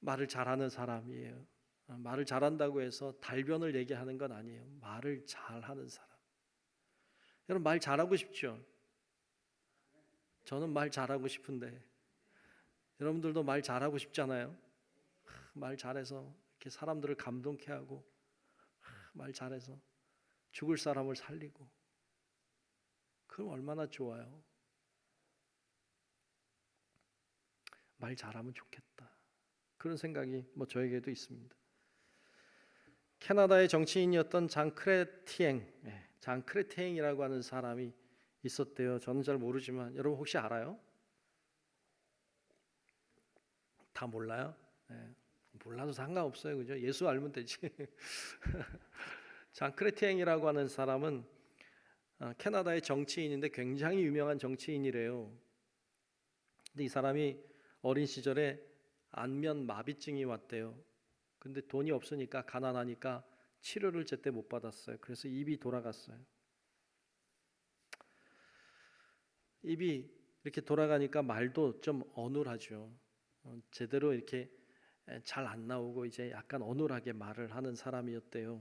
말을 잘하는 사람이에요. 말을 잘한다고 해서 달변을 얘기하는 건 아니에요. 말을 잘하는 사람. 여러분, 말 잘하고 싶죠? 저는 말 잘하고 싶은데 여러분들도 말 잘하고 싶잖아요. 말 잘해서 이렇게 사람들을 감동케 하고, 말 잘해서 죽을 사람을 살리고, 그럼 얼마나 좋아요. 말 잘하면 좋겠다. 그런 생각이 저에게도 있습니다. 캐나다의 정치인이었던 장 크레티앵이라고 하는 사람이 있었대요. 저는 잘 모르지만 여러분 혹시 알아요? 다 몰라요? 네. 몰라도 상관없어요, 그죠? 예수 알면 되지. 장 크레티앵이라고 하는 사람은 캐나다의 정치인인데 굉장히 유명한 정치인이래요. 근데 이 사람이 어린 시절에 안면 마비증이 왔대요. 근데 돈이 없으니까, 가난하니까 치료를 제때 못 받았어요. 그래서 입이 돌아갔어요. 입이 이렇게 돌아가니까 말도 좀 어눌하죠. 제대로 이렇게 잘 안 나오고 이제 약간 어눌하게 말을 하는 사람이었대요.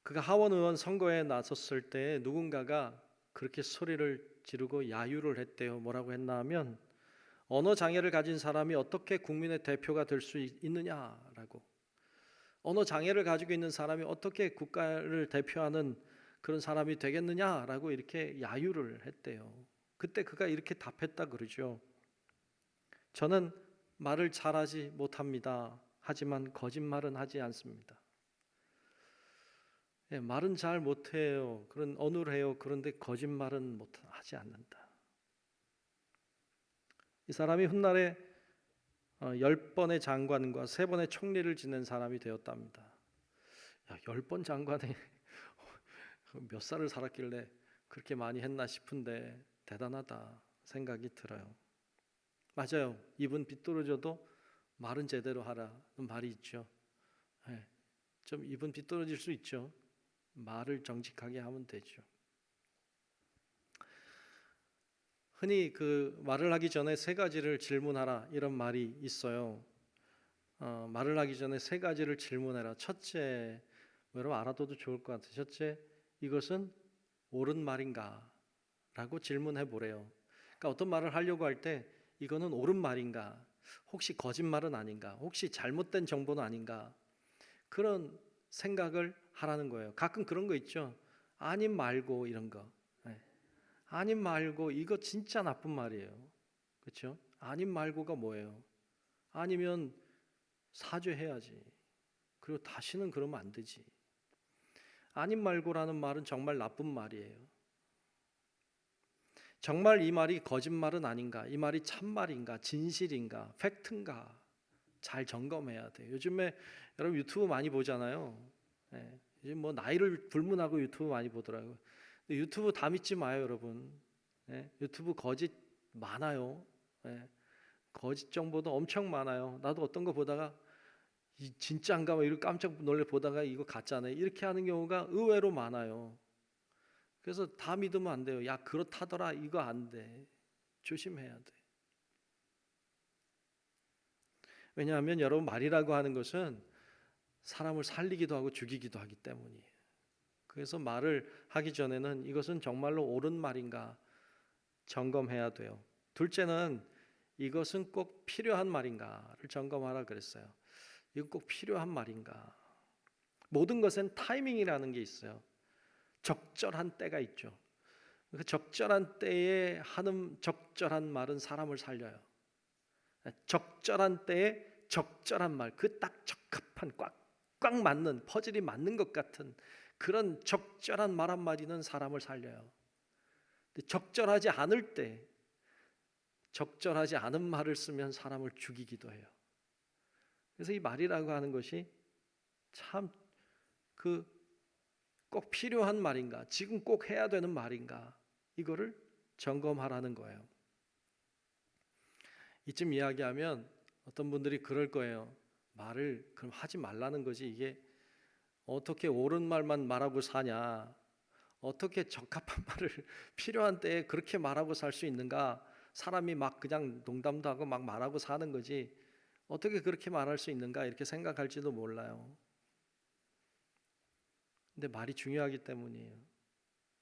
그가 하원 의원 선거에 나섰을 때 누군가가 그렇게 소리를 지르고 야유를 했대요. 뭐라고 했나 하면, 언어 장애를 가진 사람이 어떻게 국민의 대표가 될 수 있느냐라고. 언어 장애를 가지고 있는 사람이 어떻게 국가를 대표하는 그런 사람이 되겠느냐라고 이렇게 야유를 했대요. 그때 그가 이렇게 답했다 그러죠. 저는 말을 잘하지 못합니다. 하지만 거짓말은 하지 않습니다. 예, 말은 잘 못해요. 그런 언어를 해요. 그런데 거짓말은 하지 않는다. 이 사람이 훗날에 10번의 장관과 3번의 총리를 지낸 사람이 되었답니다. 야, 10번 장관에 몇 살을 살았길래 그렇게 많이 했나 싶은데 대단하다 생각이 들어요. 맞아요. 입은 비뚤어져도 말은 제대로 하라는 말이 있죠. 예, 좀 입은 비뚤어질 수 있죠. 말을 정직하게 하면 되죠. 흔히 그 말을 하기 전에 3가지를 질문하라 이런 말이 있어요. 말을 하기 전에 3가지를 질문해라. 첫째, 여러분 알아둬도 좋을 것 같아요. 첫째, 이것은 옳은 말인가? 라고 질문해 보래요. 그러니까 어떤 말을 하려고 할 때 이거는 옳은 말인가? 혹시 거짓말은 아닌가? 혹시 잘못된 정보는 아닌가? 그런 생각을 하라는 거예요. 가끔 그런 거 있죠. 아님 말고 이런 거. 네. 아님 말고 이거 진짜 나쁜 말이에요. 그렇죠? 아님 말고가 뭐예요? 아니면 사죄해야지. 그리고 다시는 그러면 안 되지. 아님 말고라는 말은 정말 나쁜 말이에요. 정말 이 말이 거짓말은 아닌가? 이 말이 참말인가? 진실인가? 팩트인가? 잘 점검해야 돼요. 요즘에 여러분 유튜브 많이 보잖아요. 예, 요즘 뭐 나이를 불문하고 유튜브 많이 보더라고요. 근데 유튜브 다 믿지 마요, 여러분. 예, 유튜브 거짓 많아요. 예, 거짓 정보도 엄청 많아요. 나도 어떤 거 보다가 이 진짜인가 막 이렇게 깜짝 놀래 보다가 이거 가짜네 이렇게 하는 경우가 의외로 많아요. 그래서 다 믿으면 안 돼요. 야, 그렇다더라. 이거 안 돼. 조심해야 돼. 왜냐하면 여러분 말이라고 하는 것은 사람을 살리기도 하고 죽이기도 하기 때문이에요. 그래서 말을 하기 전에는 이것은 정말로 옳은 말인가 점검해야 돼요. 둘째는 이것은 꼭 필요한 말인가를 점검하라 그랬어요. 이거 꼭 필요한 말인가? 모든 것엔 타이밍이라는 게 있어요. 적절한 때가 있죠. 그 적절한 때에 하는 적절한 말은 사람을 살려요. 적절한 때에 적절한 말, 그 딱 적합한 꽉 맞는 퍼즐이 맞는 것 같은 그런 적절한 말 한마디는 사람을 살려요. 근데 적절하지 않을 때 적절하지 않은 말을 쓰면 사람을 죽이기도 해요. 그래서 이 말이라고 하는 것이 참 꼭 필요한 말인가, 지금 꼭 해야 되는 말인가, 이거를 점검하라는 거예요. 이쯤 이야기하면 어떤 분들이 그럴 거예요. 말을 그럼 하지 말라는 거지, 이게 어떻게 옳은 말만 말하고 사냐, 어떻게 적합한 말을 필요한 때에 그렇게 말하고 살 수 있는가. 사람이 막 그냥 농담도 하고 막 말하고 사는 거지 어떻게 그렇게 말할 수 있는가 이렇게 생각할지도 몰라요. 근데 말이 중요하기 때문이에요.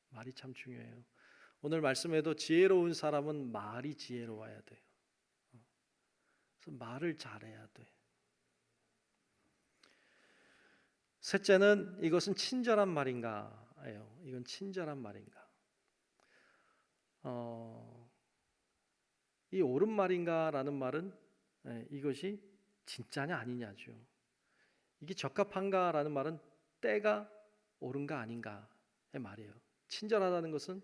말이 참 중요해요. 오늘 말씀에도 지혜로운 사람은 말이 지혜로워야 돼요. 그래서 말을 잘해야 돼. 셋째는 이것은 친절한 말인가예요. 이건 친절한 말인가? 이 옳은 말인가라는 말은 이것이 진짜냐 아니냐죠. 이게 적합한가라는 말은 때가 옳은가 아닌가의 말이에요. 친절하다는 것은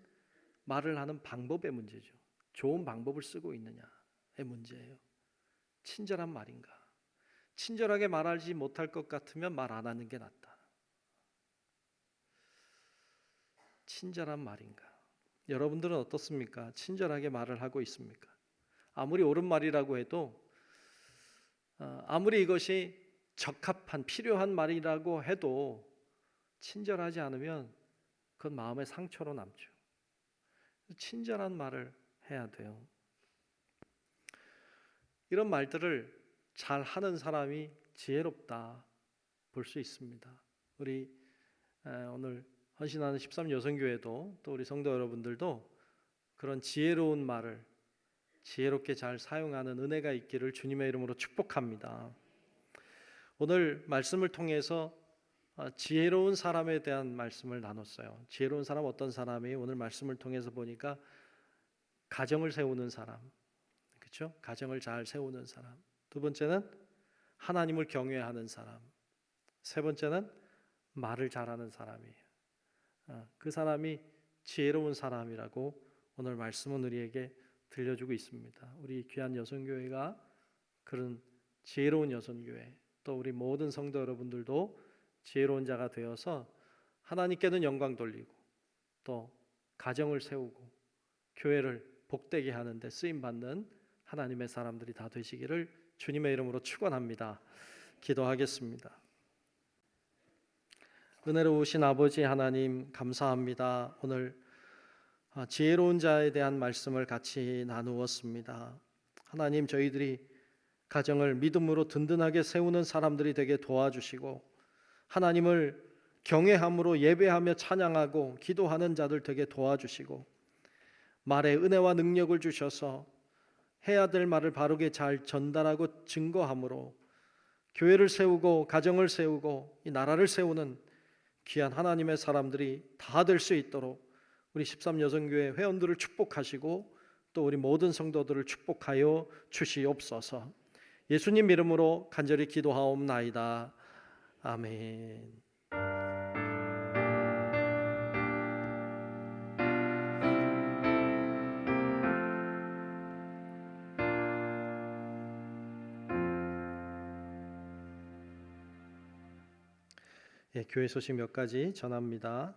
말을 하는 방법의 문제죠. 좋은 방법을 쓰고 있느냐의 문제예요. 친절한 말인가? 친절하게 말하지 못할 것 같으면 말 안 하는 게 낫다. 친절한 말인가? 여러분들은 어떻습니까? 친절하게 말을 하고 있습니까? 아무리 옳은 말이라고 해도 아무리 이것이 적합한 필요한 말이라고 해도 친절하지 않으면 그건 마음의 상처로 남죠. 친절한 말을 해야 돼요. 이런 말들을 잘 하는 사람이 지혜롭다 볼 수 있습니다. 우리 오늘 헌신하는 13여성교회도 또 우리 성도 여러분들도 그런 지혜로운 말을 지혜롭게 잘 사용하는 은혜가 있기를 주님의 이름으로 축복합니다. 오늘 말씀을 통해서 지혜로운 사람에 대한 말씀을 나눴어요. 지혜로운 사람 어떤 사람이 오늘 말씀을 통해서 보니까 가정을 세우는 사람, 그렇죠? 가정을 잘 세우는 사람. 두 번째는 하나님을 경외하는 사람. 세 번째는 말을 잘하는 사람이에요. 그 사람이 지혜로운 사람이라고 오늘 말씀은 우리에게 들려주고 있습니다. 우리 귀한 여성교회가 그런 지혜로운 여성교회, 또 우리 모든 성도 여러분들도 지혜로운 자가 되어서 하나님께는 영광 돌리고 또 가정을 세우고 교회를 복되게 하는 데 쓰임 받는 하나님의 사람들이 다 되시기를 주님의 이름으로 축원합니다. 기도하겠습니다. 은혜로우신 아버지 하나님 감사합니다. 오늘 지혜로운 자에 대한 말씀을 같이 나누었습니다. 하나님, 저희들이 가정을 믿음으로 든든하게 세우는 사람들이 되게 도와주시고 하나님을 경외함으로 예배하며 찬양하고 기도하는 자들 되게 도와주시고 말에 은혜와 능력을 주셔서 해야 될 말을 바르게 잘 전달하고 증거함으로 교회를 세우고 가정을 세우고 이 나라를 세우는 귀한 하나님의 사람들이 다 될 수 있도록 우리 13여성교회 회원들을 축복하시고 또 우리 모든 성도들을 축복하여 주시옵소서. 예수님 이름으로 간절히 기도하옵나이다. 아멘. 교회 소식 몇 가지 전합니다.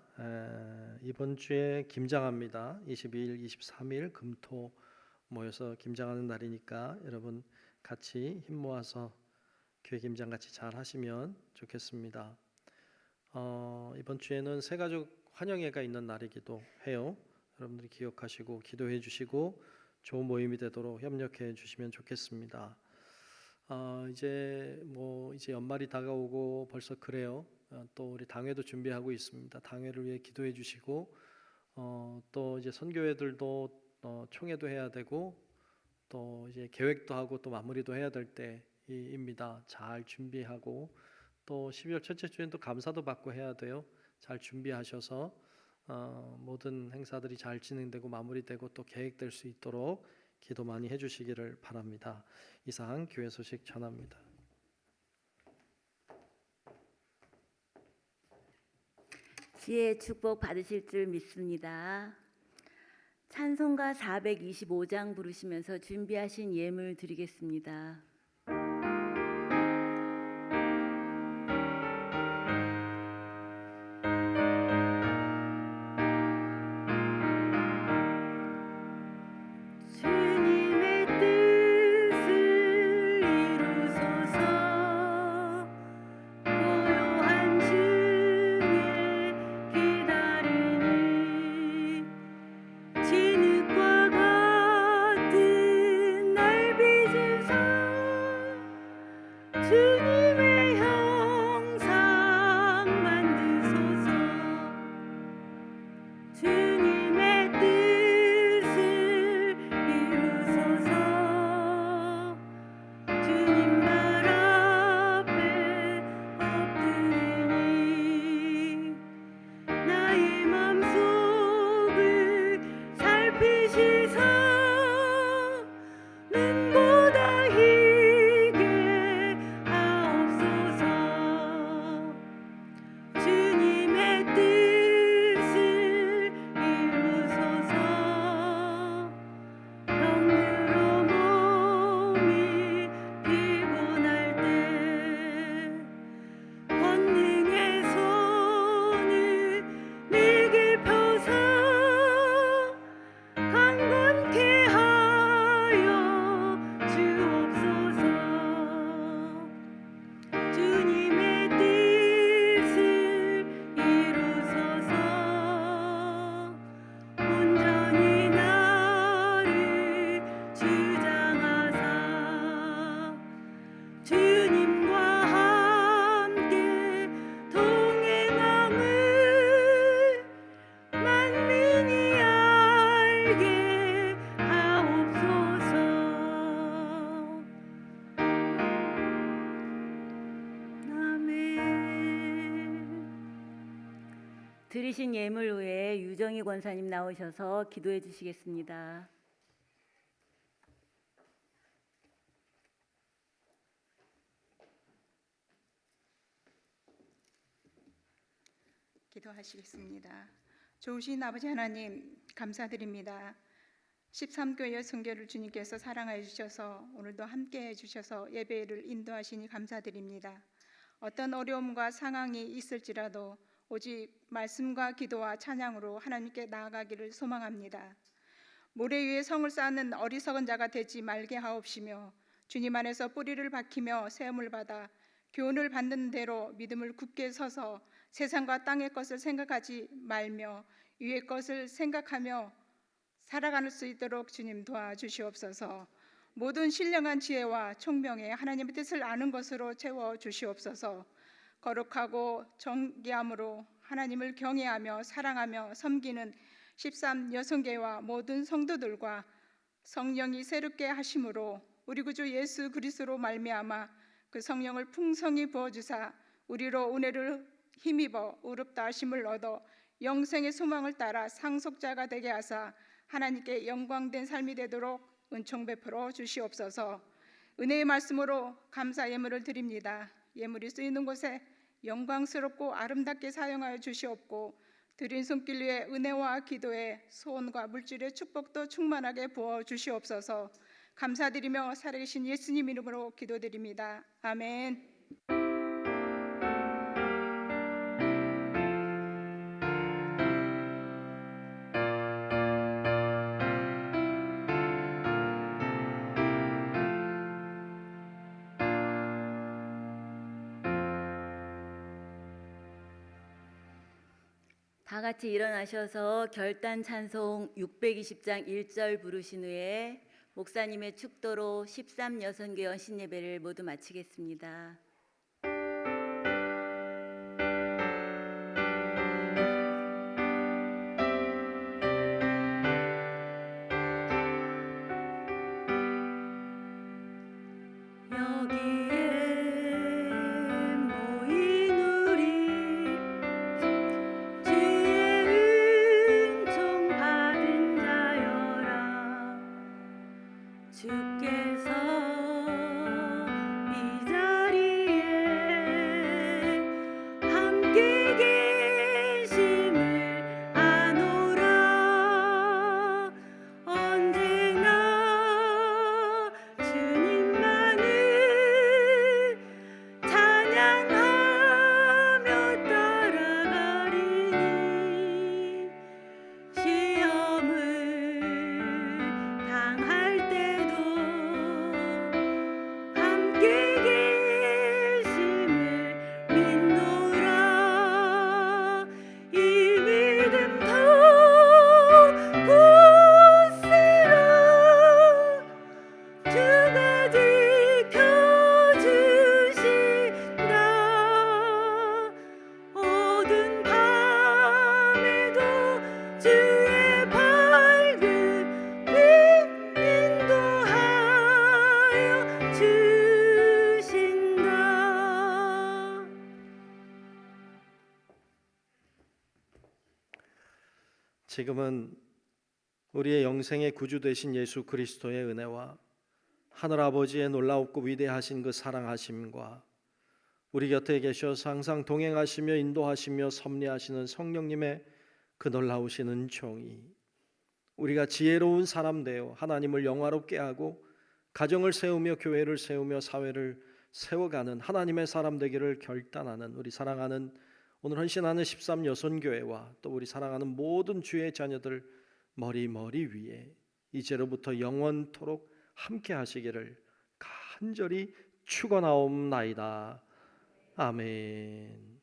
이번 주에 김장합니다. 22일, 23일 금토 모여서 김장하는 날이니까 여러분 같이 힘 모아서 교회 김장 같이 잘 하시면 좋겠습니다. 이번 주에는 새가족 환영회가 있는 날이기도 해요. 여러분들이 기억하시고 기도해 주시고 좋은 모임이 되도록 협력해 주시면 좋겠습니다. 이제 연말이 다가오고 벌써 그래요. 또 우리 당회도 준비하고 있습니다. 당회를 위해 기도해 주시고 또 이제 선교회들도 총회도 해야 되고 또 이제 계획도 하고 또 마무리도 해야 될 때입니다. 잘 준비하고 또 12월 첫째 주에는 또 감사도 받고 해야 돼요. 잘 준비하셔서 모든 행사들이 잘 진행되고 마무리되고 또 계획될 수 있도록 기도 많이 해주시기를 바랍니다. 이상 교회 소식 전합니다. 지혜 축복 받으실 줄 믿습니다. 찬송가 425장 부르시면서 준비하신 예물 드리겠습니다. 주님의 뜻을 이루소서. 고요한 중에 기다리니 진흙과 같은 날 빚은 드리신 예물 후에 유정희 권사님 나오셔서 기도해 주시겠습니다. 기도하시겠습니다. 좋으신 아버지 하나님 감사드립니다. 13교회 여성교를 주님께서 사랑하여 주셔서 오늘도 함께해 주셔서 예배를 인도하시니 감사드립니다. 어떤 어려움과 상황이 있을지라도 오직 말씀과 기도와 찬양으로 하나님께 나아가기를 소망합니다. 모래 위에 성을 쌓는 어리석은 자가 되지 말게 하옵시며 주님 안에서 뿌리를 박히며 세움을 받아 교훈을 받는 대로 믿음을 굳게 서서 세상과 땅의 것을 생각하지 말며 위의 것을 생각하며 살아갈 수 있도록 주님 도와주시옵소서. 모든 신령한 지혜와 총명에 하나님의 뜻을 아는 것으로 채워주시옵소서. 거룩하고 정기함으로 하나님을 경외하며 사랑하며 섬기는 13 여성계와 모든 성도들과 성령이 새롭게 하심으로 우리 구주 예수 그리스도로 말미암아 그 성령을 풍성히 부어주사 우리로 은혜를 힘입어 의롭다 하심을 얻어 영생의 소망을 따라 상속자가 되게 하사 하나님께 영광된 삶이 되도록 은총 베풀어 주시옵소서. 은혜의 말씀으로 감사 예물을 드립니다. 예물이 쓰이는 곳에 영광스럽고 아름답게 사용하여 주시옵고 드린 손길 위에 은혜와 기도에 소원과 물질의 축복도 충만하게 부어 주시옵소서. 감사드리며 살아계신 예수님 이름으로 기도드립니다. 아멘. 다 같이 일어나셔서 결단 찬송 620장 1절 부르신 후에 목사님의 축도로 13 여성교 연신 예배를 모두 마치겠습니다. 주께서 이 자리에 함께 계심을 아노라. 언제나 주님만을 찬양하며 따라가리니 시험을 당할 때도 함께 계심을 믿노라. 이 믿음 더 굳세라. 주가 지켜주신다. 어두운 밤에도 주의 밝은 빛 인도하여 주신다. 지금은 우리의 영생의 구주 되신 예수 그리스도의 은혜와 하늘 아버지의 놀라웠고 위대하신 그 사랑하심과 우리 곁에 계셔서 항상 동행하시며 인도하시며 섭리하시는 성령님의 그 놀라우신 은총이 우리가 지혜로운 사람 되어 하나님을 영화롭게 하고 가정을 세우며 교회를 세우며 사회를 세워가는 하나님의 사람 되기를 결단하는 우리 사랑하는 오늘 헌신하는 13 여선교회와 또 우리 사랑하는 모든 주의 자녀들 머리 위에 이제로부터 영원토록 함께 하시기를 간절히 축원하옵나이다. 아멘.